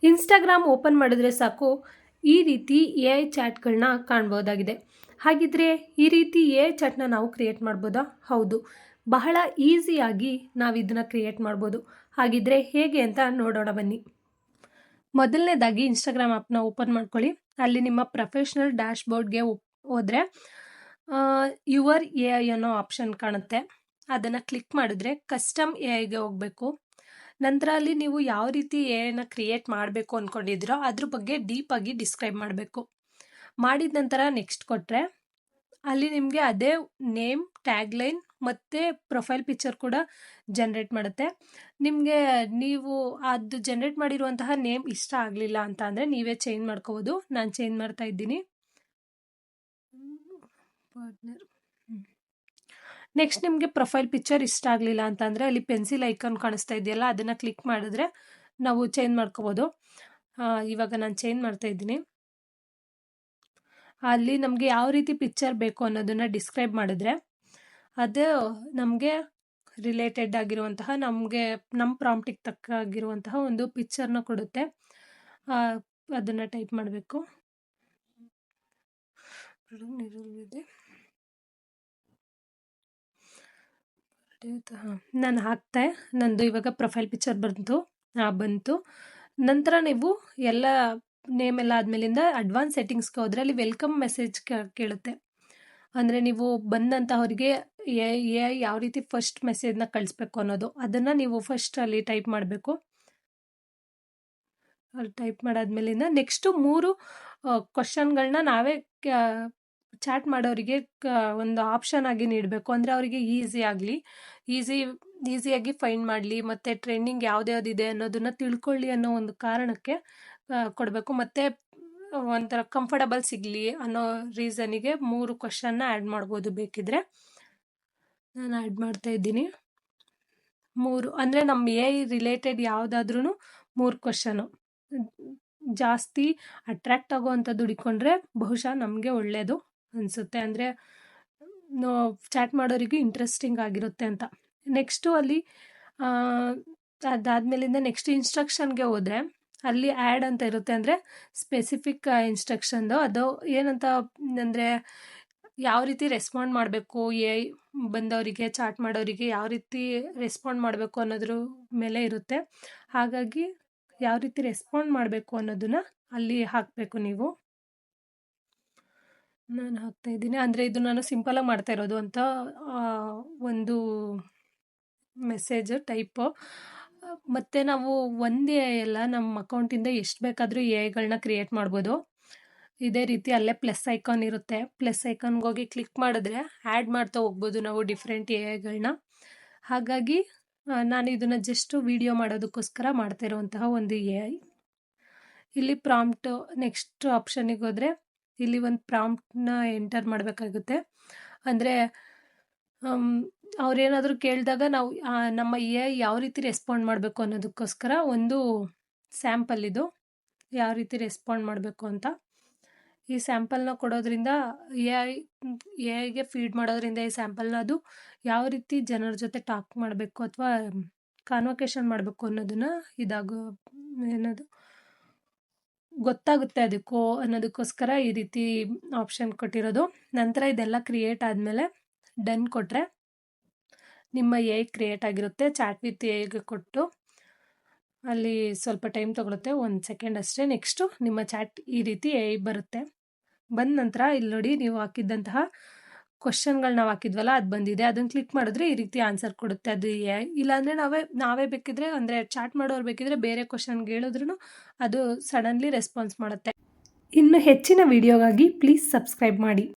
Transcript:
Instagram open ಮಾಡಿದ್ರೆ ಸಾಕು ಈ ರೀತಿ ಎ ಐ ಚಾಟ್ಗಳನ್ನ ಕಾಣ್ಬೋದಾಗಿದೆ. ಹಾಗಿದ್ರೆ ಈ ರೀತಿ ಎ ಐ ಚಾಟ್ನ ನಾವು ಕ್ರಿಯೇಟ್ ಮಾಡ್ಬೋದಾ? ಹೌದು, ಬಹಳ ಈಸಿಯಾಗಿ ನಾವು ಇದನ್ನು ಕ್ರಿಯೇಟ್ ಮಾಡ್ಬೋದು. ಹಾಗಿದ್ರೆ ಹೇಗೆ ಅಂತ ನೋಡೋಣ ಬನ್ನಿ. ಮೊದಲನೇದಾಗಿ ಇನ್ಸ್ಟಾಗ್ರಾಮ್ ಆ್ಯಪ್ನ ಓಪನ್ ಮಾಡ್ಕೊಳ್ಳಿ. ಅಲ್ಲಿ ನಿಮ್ಮ ಪ್ರೊಫೆಷ್ನಲ್ ಡ್ಯಾಶ್ ಬೋರ್ಡ್ಗೆ ಹೋದರೆ ಯುವರ್ ಎ ಐ ಅನ್ನೋ ಆಪ್ಷನ್ ಕಾಣುತ್ತೆ. ಅದನ್ನು ಕ್ಲಿಕ್ ಮಾಡಿದ್ರೆ ಕಸ್ಟಮ್ ಎ ಐಗೆ ಹೋಗಬೇಕು. ನಂತರ ಅಲ್ಲಿ ನೀವು ಯಾವ ರೀತಿ ಎ ಐನ ಕ್ರಿಯೇಟ್ ಮಾಡಬೇಕು ಅಂದ್ಕೊಂಡಿದ್ದೀರೋ ಅದ್ರ ಬಗ್ಗೆ ಡೀಪಾಗಿ ಡಿಸ್ಕ್ರೈಬ್ ಮಾಡಬೇಕು. ಮಾಡಿದ ನಂತರ ನೆಕ್ಸ್ಟ್ ಕೊಟ್ಟರೆ ಅಲ್ಲಿ ನಿಮಗೆ ಅದೇ ನೇಮ್, ಟ್ಯಾಗ್ಲೈನ್ ಮತ್ತು ಪ್ರೊಫೈಲ್ ಪಿಕ್ಚರ್ ಕೂಡ ಜನ್ರೇಟ್ ಮಾಡುತ್ತೆ. ನಿಮಗೆ ನೀವು ಅದು ಜನ್ರೇಟ್ ಮಾಡಿರುವಂತಹ ನೇಮ್ ಇಷ್ಟ ಆಗಲಿಲ್ಲ ಅಂತ ಅಂದರೆ ನೀವೇ ಚೇಂಜ್ ಮಾಡ್ಕೋಬೋದು. ನಾನು ಚೇಂಜ್ ಮಾಡ್ತಾ ಇದ್ದೀನಿ. ಪಾರ್ಟ್ನರ್. ನೆಕ್ಸ್ಟ್ ನಿಮಗೆ ಪ್ರೊಫೈಲ್ ಪಿಕ್ಚರ್ ಇಷ್ಟ ಆಗಲಿಲ್ಲ ಅಂತಂದರೆ ಅಲ್ಲಿ ಪೆನ್ಸಿಲ್ ಐಕಾನ್ ಕಾಣಿಸ್ತಾ ಇದೆಯಲ್ಲ, ಅದನ್ನು ಕ್ಲಿಕ್ ಮಾಡಿದ್ರೆ ನಾವು ಚೇಂಜ್ ಮಾಡ್ಕೋಬೋದು. ಇವಾಗ ನಾನು ಚೇಂಜ್ ಮಾಡ್ತಾ ಇದ್ದೀನಿ. ಅಲ್ಲಿ ನಮಗೆ ಯಾವ ರೀತಿ ಪಿಕ್ಚರ್ ಬೇಕು ಅನ್ನೋದನ್ನು ಡಿಸ್ಕ್ರೈಬ್ ಮಾಡಿದ್ರೆ ಅದು ನಮಗೆ ರಿಲೇಟೆಡ್ ಆಗಿರುವಂತಹ ನಮ್ಮ ಪ್ರಾಂಪ್ಟಿಗೆ ತಕ್ಕಾಗಿರುವಂತಹ ಒಂದು ಪಿಕ್ಚರ್ನ ಕೊಡುತ್ತೆ. ಅದನ್ನು ಟೈಪ್ ಮಾಡಬೇಕು. ನಾನು ಹಾಕ್ತೆ. ನಂದು ಇವಾಗ ಪ್ರೊಫೈಲ್ ಪಿಕ್ಚರ್ ಬಂತು. ನಂತರ ನೀವು ಎಲ್ಲ ನೇಮ್ ಎಲ್ಲ ಆದಮೇಲಿಂದ ಅಡ್ವಾನ್ಸ್ ಸೆಟ್ಟಿಂಗ್ಸ್ಗೆ ಹೋದರೆ ಅಲ್ಲಿ ವೆಲ್ಕಮ್ ಮೆಸೇಜ್ ಕೇಳುತ್ತೆ. ಅಂದರೆ ನೀವು ಬಂದಂತಹವರಿಗೆ ಎ ಐ ಯಾವ ರೀತಿ ಫಸ್ಟ್ ಮೆಸೇಜ್ನ ಕಳಿಸ್ಬೇಕು ಅನ್ನೋದು ಅದನ್ನು ನೀವು ಫಸ್ಟ್ ಅಲ್ಲಿ ಟೈಪ್ ಮಾಡಬೇಕು. ಅಲ್ಲಿ ಟೈಪ್ ಮಾಡಾದ್ಮೇಲಿಂದ ನೆಕ್ಸ್ಟು 3 ಕ್ವಶನ್ಗಳನ್ನ ನಾವೇ ಚಾಟ್ ಮಾಡೋರಿಗೆ ಒಂದು ಆಪ್ಷನ್ ಆಗಿ ನೀಡಬೇಕು. ಅಂದರೆ ಅವರಿಗೆ ಈಸಿಯಾಗಿ ಫೈಂಡ್ ಮಾಡಲಿ ಮತ್ತು ಟ್ರೆಂಡಿಂಗ್ ಯಾವ್ದ್ಯಾವ್ದಿದೆ ಅನ್ನೋದನ್ನು ತಿಳ್ಕೊಳ್ಳಿ ಅನ್ನೋ ಒಂದು ಕಾರಣಕ್ಕೆ ಕೊಡಬೇಕು. ಮತ್ತು ಒಂಥರ ಕಂಫರ್ಟಬಲ್ ಸಿಗಲಿ ಅನ್ನೋ ರೀಸನಿಗೆ 3 ಕ್ವಶನ್ನ ಆ್ಯಡ್ ಮಾಡ್ಬೋದು. ಬೇಕಿದ್ರೆ ನಾನು ಆ್ಯಡ್ ಮಾಡ್ತಾ ಇದ್ದೀನಿ 3. ಅಂದರೆ ನಮ್ಮ ಎ ಐ ರಿಲೇಟೆಡ್ ಯಾವುದಾದ್ರೂ 3 ಕ್ವಶನು ಜಾಸ್ತಿ ಅಟ್ರ್ಯಾಕ್ಟ್ ಆಗೋವಂಥದ್ದು ಹುಡುಕೊಂಡ್ರೆ ಬಹುಶಃ ನಮಗೆ ಒಳ್ಳೆಯದು ಅನಿಸುತ್ತೆ. ಅಂದರೆ ಚಾಟ್ ಮಾಡೋರಿಗೆ ಇಂಟ್ರೆಸ್ಟಿಂಗ್ ಆಗಿರುತ್ತೆ ಅಂತ. ನೆಕ್ಸ್ಟು ಅಲ್ಲಿ ಅದಾದಮೇಲಿಂದ ನೆಕ್ಸ್ಟ್ ಇನ್ಸ್ಟ್ರಕ್ಷನ್ಗೆ ಹೋದರೆ ಅಲ್ಲಿ ಆ್ಯಡ್ ಅಂತ ಇರುತ್ತೆ. ಅಂದರೆ ಸ್ಪೆಸಿಫಿಕ್ ಇನ್ಸ್ಟ್ರಕ್ಷನ್ದು ಅದು ಏನಂತ ಅಂದರೆ ಯಾವ ರೀತಿ ರೆಸ್ಪಾಂಡ್ ಮಾಡಬೇಕು, ಎ ಐ ಬಂದವರಿಗೆ ಚಾಟ್ ಮಾಡೋರಿಗೆ ಯಾವ ರೀತಿ ರೆಸ್ಪಾಂಡ್ ಮಾಡಬೇಕು ಅನ್ನೋದ್ರ ಮೇಲೆ ಇರುತ್ತೆ. ಹಾಗಾಗಿ ಯಾವ ರೀತಿ ರೆಸ್ಪಾಂಡ್ ಮಾಡಬೇಕು ಅನ್ನೋದನ್ನು ಅಲ್ಲಿ ಹಾಕಬೇಕು ನೀವು. ನಾನು ಹಾಕ್ತಾ ಇದ್ದೀನಿ. ಅಂದರೆ ಇದು ನಾನು ಸಿಂಪಲಾಗಿ ಮಾಡ್ತಾ ಇರೋದು ಅಂತ ಒಂದು ಮೆಸೇಜ್ ಟೈಪು. ಮತ್ತು ನಾವು ಒಂದೇ ಎಲ್ಲ ನಮ್ಮ ಅಕೌಂಟಿಂದ ಎಷ್ಟು ಬೇಕಾದರೂ ಎ ಐಗಳನ್ನ ಕ್ರಿಯೇಟ್ ಮಾಡ್ಬೋದು. ಇದೇ ರೀತಿ ಅಲ್ಲೇ ಪ್ಲಸ್ ಐಕಾನ್ ಇರುತ್ತೆ. ಪ್ಲಸ್ ಐಕಾನ್ಗೆ ಹೋಗಿ ಕ್ಲಿಕ್ ಮಾಡಿದ್ರೆ ಆ್ಯಡ್ ಮಾಡ್ತಾ ಹೋಗ್ಬೋದು ನಾವು ಡಿಫ್ರೆಂಟ್ ಎ ಐಗಳನ್ನ. ಹಾಗಾಗಿ ನಾನು ಇದನ್ನು ಜಸ್ಟ್ ವಿಡಿಯೋ ಮಾಡೋದಕ್ಕೋಸ್ಕರ ಮಾಡ್ತಾ ಇರುವಂತಹ ಒಂದು ಎ ಐ. ಇಲ್ಲಿ ಪ್ರಾಂಪ್ಟು ನೆಕ್ಸ್ಟ್ ಆಪ್ಷನಿಗೆ ಹೋದರೆ ಇಲ್ಲಿ ಒಂದು ಪ್ರಾಂಪ್ಟನ್ನ ಎಂಟರ್ ಮಾಡಬೇಕಾಗುತ್ತೆ. ಅಂದರೆ ಅವ್ರೇನಾದರೂ ಕೇಳಿದಾಗ ನಾವು ನಮ್ಮ ಎ ಐ ಯಾವ ರೀತಿ ರೆಸ್ಪಾಂಡ್ ಮಾಡಬೇಕು ಅನ್ನೋದಕ್ಕೋಸ್ಕರ ಒಂದು ಸ್ಯಾಂಪಲ್ ಇದು ಯಾವ ರೀತಿ ರೆಸ್ಪಾಂಡ್ ಮಾಡಬೇಕು ಅಂತ. ಈ ಸ್ಯಾಂಪಲ್ನ ಕೊಡೋದ್ರಿಂದ ಎ ಐಗೆ ಫೀಡ್ ಮಾಡೋದ್ರಿಂದ ಈ ಸ್ಯಾಂಪಲ್ನ ಅದು ಯಾವ ರೀತಿ ಜನರ ಜೊತೆ ಟಾಕ್ ಮಾಡಬೇಕು ಅಥವಾ ಕಾನ್ವೊಕೇಶನ್ ಮಾಡಬೇಕು ಅನ್ನೋದನ್ನು ಗೊತ್ತಾಗುತ್ತೆ ಅದಕ್ಕೋ ಅನ್ನೋದಕ್ಕೋಸ್ಕರ ಈ ರೀತಿ ಆಪ್ಷನ್ ಕೊಟ್ಟಿರೋದು. ನಂತರ ಇದೆಲ್ಲ ಕ್ರಿಯೇಟ್ ಆದಮೇಲೆ ಡನ್ ಕೊಟ್ಟರೆ ನಿಮ್ಮ ಎ ಐ ಕ್ರಿಯೇಟ್ ಆಗಿರುತ್ತೆ. ಚಾಟ್ ವಿತ್ ಎ ಐಗೆ ಕೊಟ್ಟು ಅಲ್ಲಿ ಸ್ವಲ್ಪ ಟೈಮ್ ತೊಗೊಳುತ್ತೆ, 1 ಸೆಕೆಂಡ್ ಅಷ್ಟೇ. ನೆಕ್ಸ್ಟು ನಿಮ್ಮ ಚಾಟ್ ಈ ರೀತಿ ಎ ಐ ಬರುತ್ತೆ. ಬಂದ ನಂತರ ಇಲ್ಲಿ ನೋಡಿ ನೀವು ಹಾಕಿದ್ದಂತಹ ಕ್ವಶನ್ಗಳು ನಾವು ಹಾಕಿದ್ವಲ್ಲ ಅದು ಬಂದಿದೆ. ಅದನ್ನು ಕ್ಲಿಕ್ ಮಾಡಿದ್ರೆ ಈ ರೀತಿ ಆನ್ಸರ್ ಕೊಡುತ್ತೆ ಅದು ಎ ಐ. ಇಲ್ಲಾಂದರೆ ನಾವೇ ಬೇಕಿದ್ರೆ ಅಂದರೆ ಚಾಟ್ ಮಾಡೋರು ಬೇಕಿದ್ರೆ ಬೇರೆ ಕ್ವಶನ್ಗೆ ಹೇಳಿದ್ರೂ ಅದು ಸಡನ್ಲಿ ರೆಸ್ಪಾನ್ಸ್ ಮಾಡುತ್ತೆ. ಇನ್ನು ಹೆಚ್ಚಿನ ವಿಡಿಯೋಗಾಗಿ ಪ್ಲೀಸ್ ಸಬ್ಸ್ಕ್ರೈಬ್ ಮಾಡಿ.